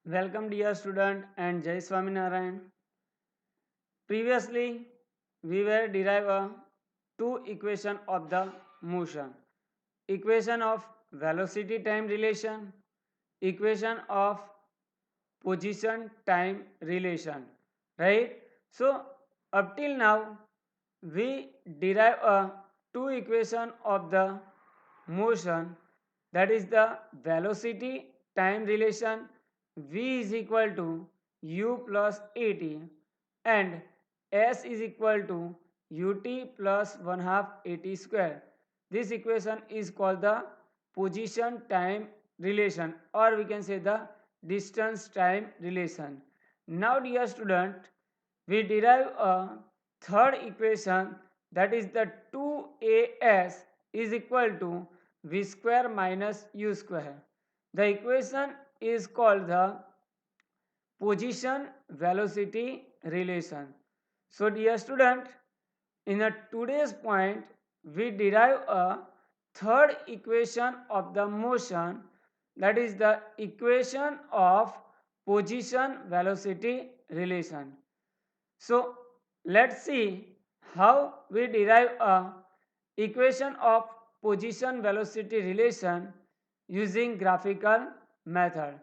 Welcome dear student and Jai Swaminarayan. Previously, we were derive two equation of the motion. Equation of velocity time relation, equation of position time relation. Right? So up till now, we derive two equation of the motion, that is the velocity time relation v is equal to u plus at and s is equal to ut plus 1 half at square. This equation is called the position time relation, or we can say the distance time relation. Now dear student, we derive a third equation, that is the 2as is equal to v square minus u square. The equation is called the position velocity relation. So dear student, in a today's point we derive a third equation of the motion, that is the equation of position velocity relation. So let's see how we derive a equation of position velocity relation using graphical method.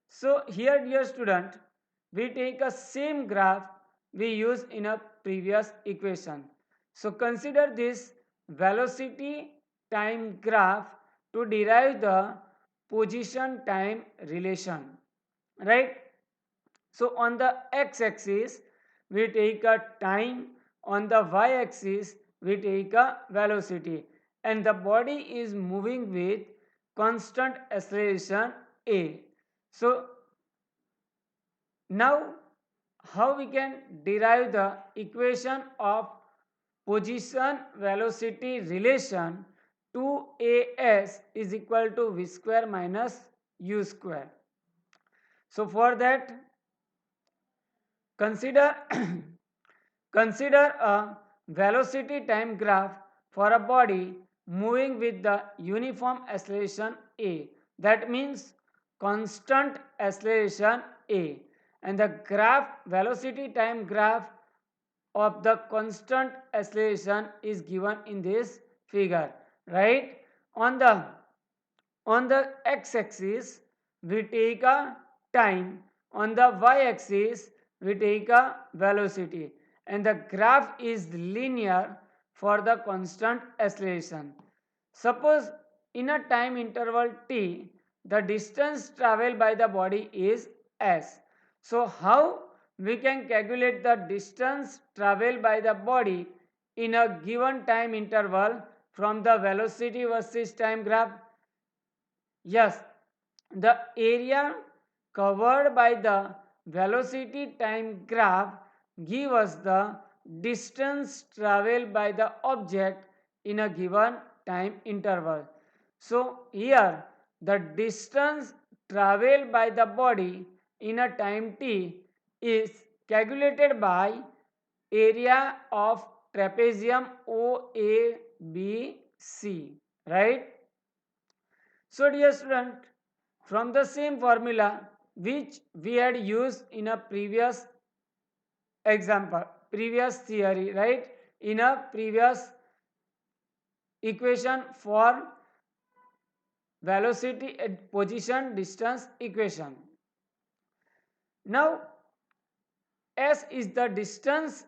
So here dear student, we take a same graph we use in a previous equation. So consider this velocity time graph to derive the position time relation, right? So on the x-axis we take a time, on the y-axis we take a velocity, and the body is moving with constant acceleration a. So now how we can derive the equation of position velocity relation 2as is equal to v square minus u square. So for that, consider consider a velocity time graph for a body moving with the uniform acceleration a, that means constant acceleration a, and the graph velocity time graph of the constant acceleration is given in this figure, right? On the x axis we take a time, on the y axis we take a velocity, and the graph is linear for the constant acceleration. Suppose in a time interval t the distance traveled by the body is s. So how we can calculate the distance traveled by the body in a given time interval from the velocity versus time graph? Yes, the area covered by the velocity time graph give us the distance traveled by the object in a given time interval. So here the distance traveled by the body in a time t is calculated by area of trapezium OABC, right? So dear student, from the same formula which we had used in a previous example, previous theory, right? In a previous equation for velocity and position distance equation. Now S is the distance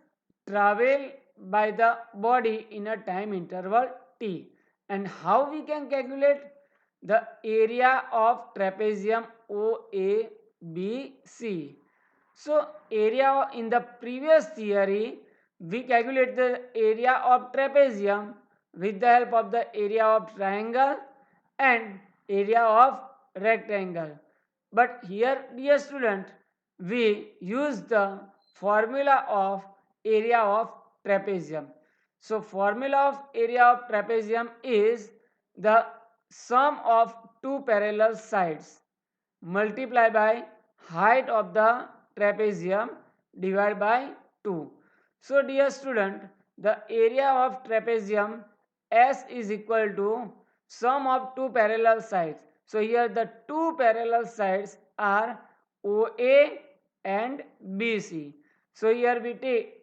traveled by the body in a time interval t, and how we can calculate the area of trapezium OABC. So area in the previous theory we calculate the area of trapezium with the help of the area of triangle and area of rectangle. But here dear student, we use the formula of area of trapezium. So formula of area of trapezium is the sum of two parallel sides multiplied by height of the trapezium divided by 2. So dear student, the area of trapezium S is equal to sum of two parallel sides. So here the two parallel sides are OA and BC. So here we take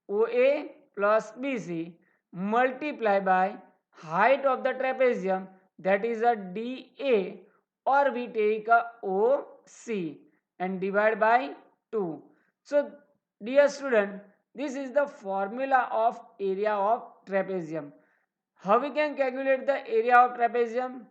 OA plus BC multiply by height of the trapezium, that is a DA, or we take a OC and divide by 2. So dear student, this is the formula of area of trapezium. How we can calculate the area of trapezium?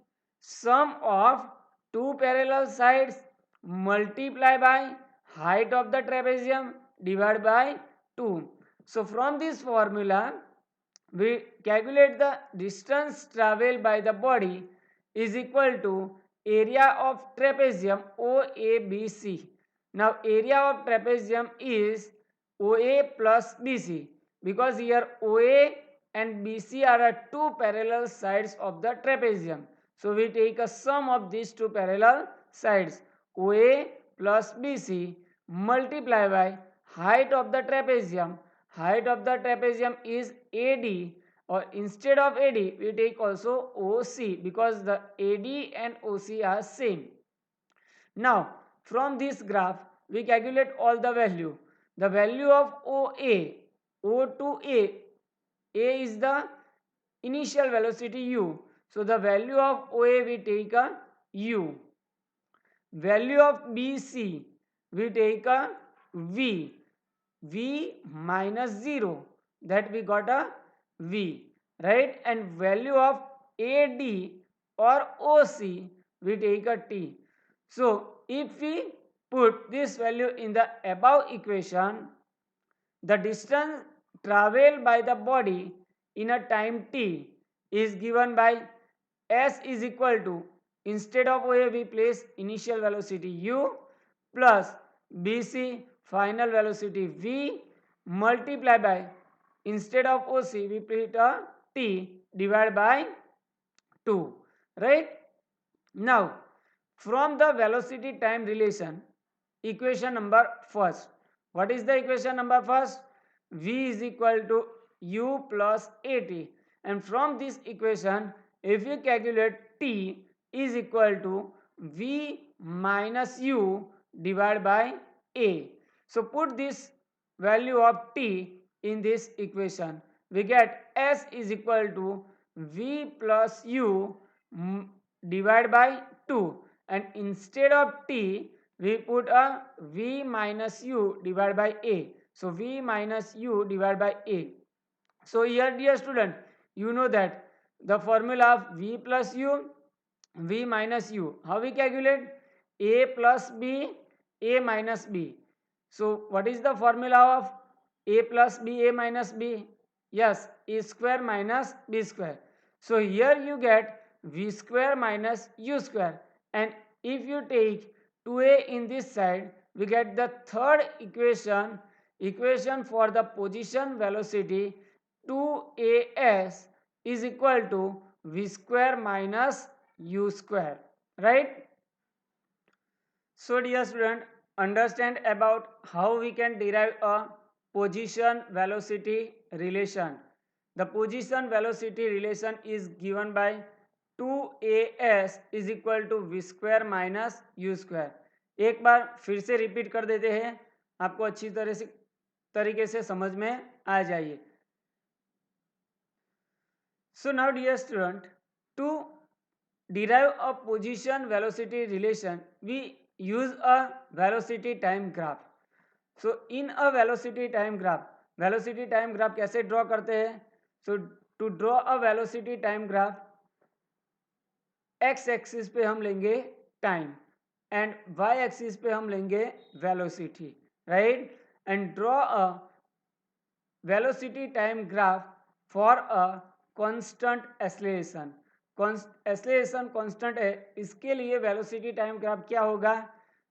Sum of two parallel sides multiply by height of the trapezium divided by 2. So from this formula we calculate the distance traveled by the body is equal to area of trapezium OABC. Now area of trapezium is OA plus BC, because here OA and BC are two parallel sides of the trapezium. So we take a sum of these two parallel sides, OA plus BC multiply by height of the trapezium. Height of the trapezium is AD, or instead of AD we take also OC, because the AD and OC are same. Now from this graph we calculate all the value. The value of OA, O to A is the initial velocity u. So the value of OA we take a u. Value of BC we take a v. V minus 0, that we got a v, right? And value of AD or OC we take a t. So if we put this value in the above equation, the distance traveled by the body in a time t is given by s is equal to, instead of OA we place initial velocity u plus BC final velocity v multiply by, instead of OC we put a t divided by 2, right? Now from the velocity time relation, equation number first, what is the equation number first? V is equal to u plus AT, and from this equation if you calculate t is equal to v minus u divided by a. So put this value of t in this equation, we get s is equal to v plus u divided by 2, and instead of t we put a v minus u divided by a. So v minus u divided by a. So here dear student, you know that the formula of v plus u, v minus u, how we calculate? A plus b, a minus b. So what is the formula of a plus b, a minus b? Yes, a square minus b square. So here you get v square minus u square, and if you take 2a in this side, we get the third equation for the position velocity 2as is equal to v square minus u square, right? So dear student, understand about how we can derive a position velocity relation. The position velocity relation is given by 2as is equal to v square minus u square. एक बार फिर से repeat कर देते हैं, आपको अच्छी तरीके से समझ में आ जाइए. So now dear student, to derive a position velocity relation we use a velocity time graph. So in a velocity time graph कैसे ड्रॉ करते हैं? So to draw a velocity time graph, x axis पे हम लेंगे time and y axis पे हम लेंगे velocity, right? And draw a velocity time graph for a constant acceleration. Acceleration constant है, इसके लिए वेलोसिटी टाइम ग्राफ क्या होगा?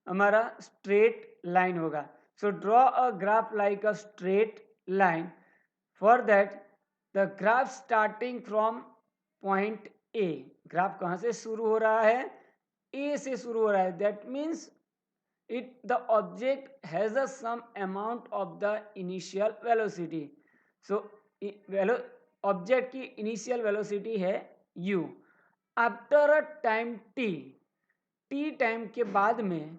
हमारा स्ट्रेट लाइन होगा. So draw a graph like a straight line. For that the graph starting from point A. Graph कहाँ से शुरू हो रहा है? ए से शुरू हो रहा है. That means the object has a some amount of the initial velocity. So object की इनिशियल वेलोसिटी है u. After a time t time के बाद में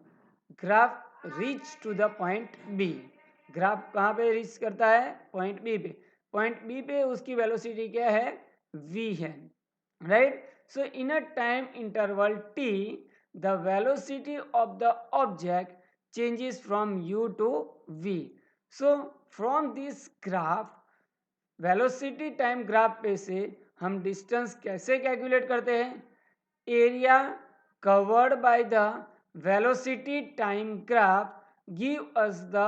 graph reach to the point B. Graph कहाँ पे रीच करता है? पॉइंट बी पे। पॉइंट बी पे उसकी वेलोसिटी क्या है? v है, right? So in a time interval t the velocity of the object changes from u to v. So from this graph, velocity time graph पे से हम डिस्टेंस कैसे कैलकुलेट करते हैं? Area covered by the velocity time graph give us the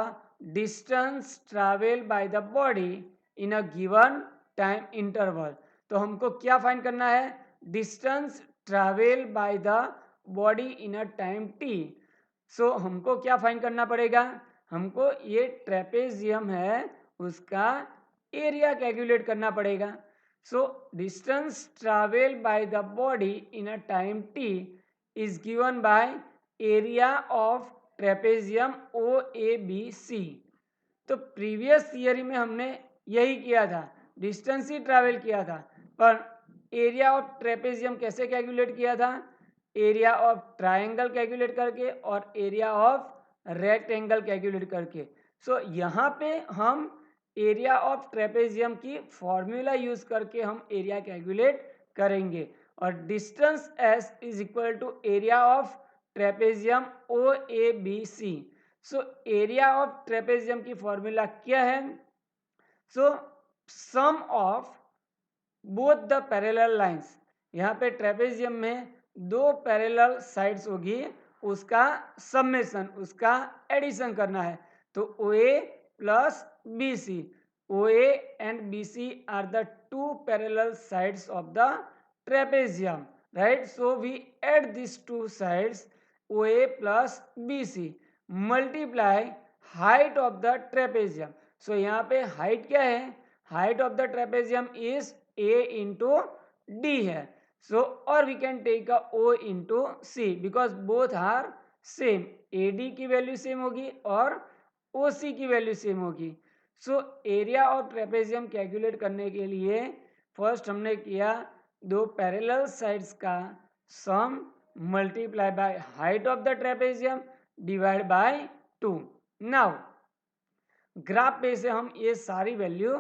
distance travel by the body in a given time interval. तो हमको क्या find करना है? Distance travel by the body in a time T. So हमको क्या find करना पड़ेगा? हमको ये ट्रेपेजियम है उसका एरिया कैलकुलेट करना पड़ेगा। So distance travel by the body in a time t is given by area of trapezium O A B C. तो प्रीवियस थियरी में हमने यही किया था, डिस्टेंस ही ट्रैवल किया था, पर एरिया ऑफ ट्रेपेजियम कैसे कैलकुलेट किया था? एरिया ऑफ ट्रायंगल कैलकुलेट करके और एरिया ऑफ रेक्टेंगल कैलकुलेट करके। सो यहाँ पे हम एरिया ऑफ ट्रेपेजियम की फॉर्मूला यूज करके हम एरिया कैलकुलेट करेंगे, और distance S is equal to area of trapezium O A B C. So area of trapezium की फॉर्मूला क्या है? So sum of both the parallel lines. यहाँ पे ट्रेपेजियम में दो पैरेलल साइड्स होगी, उसका समेशन, उसका एडिशन करना है। तो O A plus B C, O A and B C are the two parallel sides of the trapezium, right? So we add these two sides OA plus BC multiply height of the trapezium. So यहाँ पे height क्या है? Height of the trapezium is A into D है. So or we can take a O into C because both are same. AD की value same होगी और OC की value same होगी। सो एरिया ऑफ ट्रेपेजियम कैलकुलेट करने के लिए first हमने किया दो पैरेलल साइड्स का sum multiply by height of the trapezium divide by 2। Now graph पे से हम ये सारी वैल्यू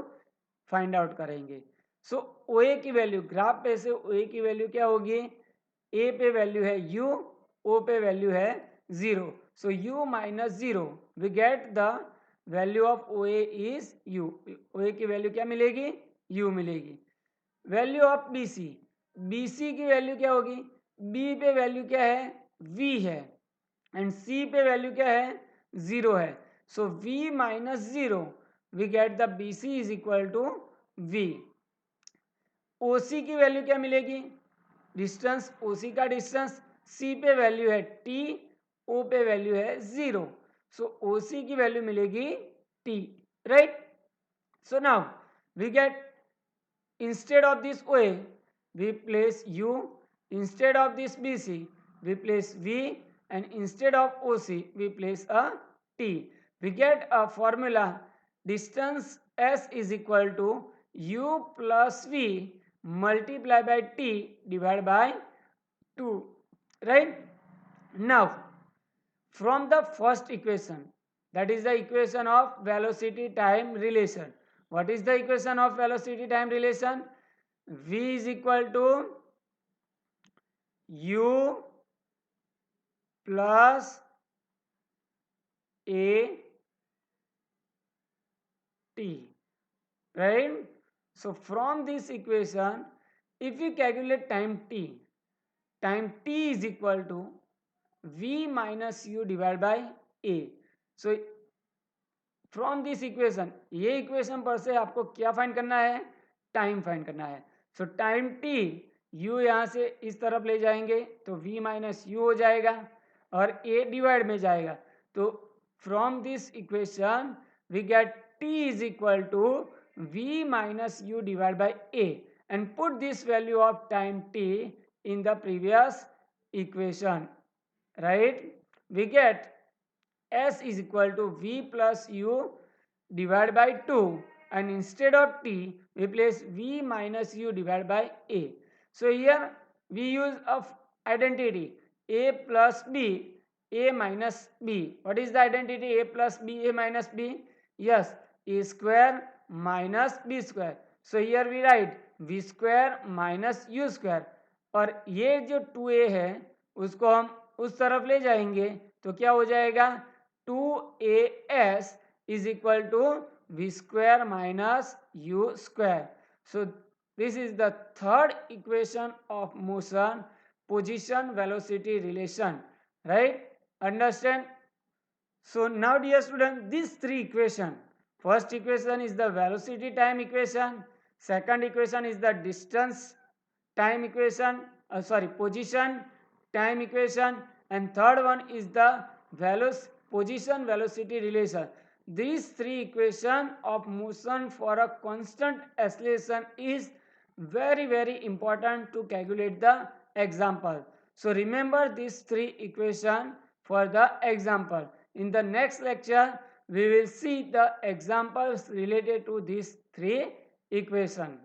फाइंड आउट करेंगे। सो ओ ए की वैल्यू, ग्राफ पे से ओ ए की वैल्यू क्या होगी? ए पे वैल्यू है u, ओ पे वैल्यू है 0। So u minus 0 we get the value of O A is u। O A की वैल्यू क्या मिलेगी? u मिलेगी। Value of B C, B C की वैल्यू क्या होगी? बी पे वैल्यू क्या है? v है, एंड सी पे वैल्यू क्या है? 0 है। So v minus 0 we get the B C is equal to v। O C की वैल्यू क्या मिलेगी? डिस्टेंस, ओ सी का डिस्टेंस, सी पे वैल्यू है t, ओ पे वैल्यू है 0। सो ओ सी की वैल्यू मिलेगी t, right? So now we get instead of this OA we place U, instead of this BC we place V, and instead of OC we place a T. We get a formula distance S is equal to U plus V multiplied by T divided by 2, right? Now from the first equation, that is the equation of velocity time relation. What is the equation of velocity time relation? V is equal to U plus A T, right? So from this equation, if you calculate time t is equal to V minus U divided by A. So from this equation, ये equation पर से आपको क्या find करना है? Time find करना है। सो time T, you यहाँ से इस तरफ ले जाएंगे तो v माइनस यू हो जाएगा और a डिवाइड में जाएगा। तो from this equation we get t is equal to v minus u divide by a, and put this value of time t in the previous equation, right? We get S is equal to V plus U divided by 2, and instead of T we place V minus U divided by A. So here we use of identity A plus B a minus b. What is the identity? A plus b, a minus b? Yes, a square minus b square. So here we write v square minus u square. और ये जो 2a है उसको हम उस तरफ ले जाएंगे तो क्या हो जाएगा 2as is equal to v square minus u square. So this is the third equation of motion, position velocity relation, right? Understand? So now dear student, these three equation, first equation is the velocity time equation, second equation is the distance time equation, position time equation, and third one is the position velocity relation. These three equation of motion for a constant acceleration is very important to calculate the example. So remember these three equation for the example. In the next lecture we will see the examples related to these three equation.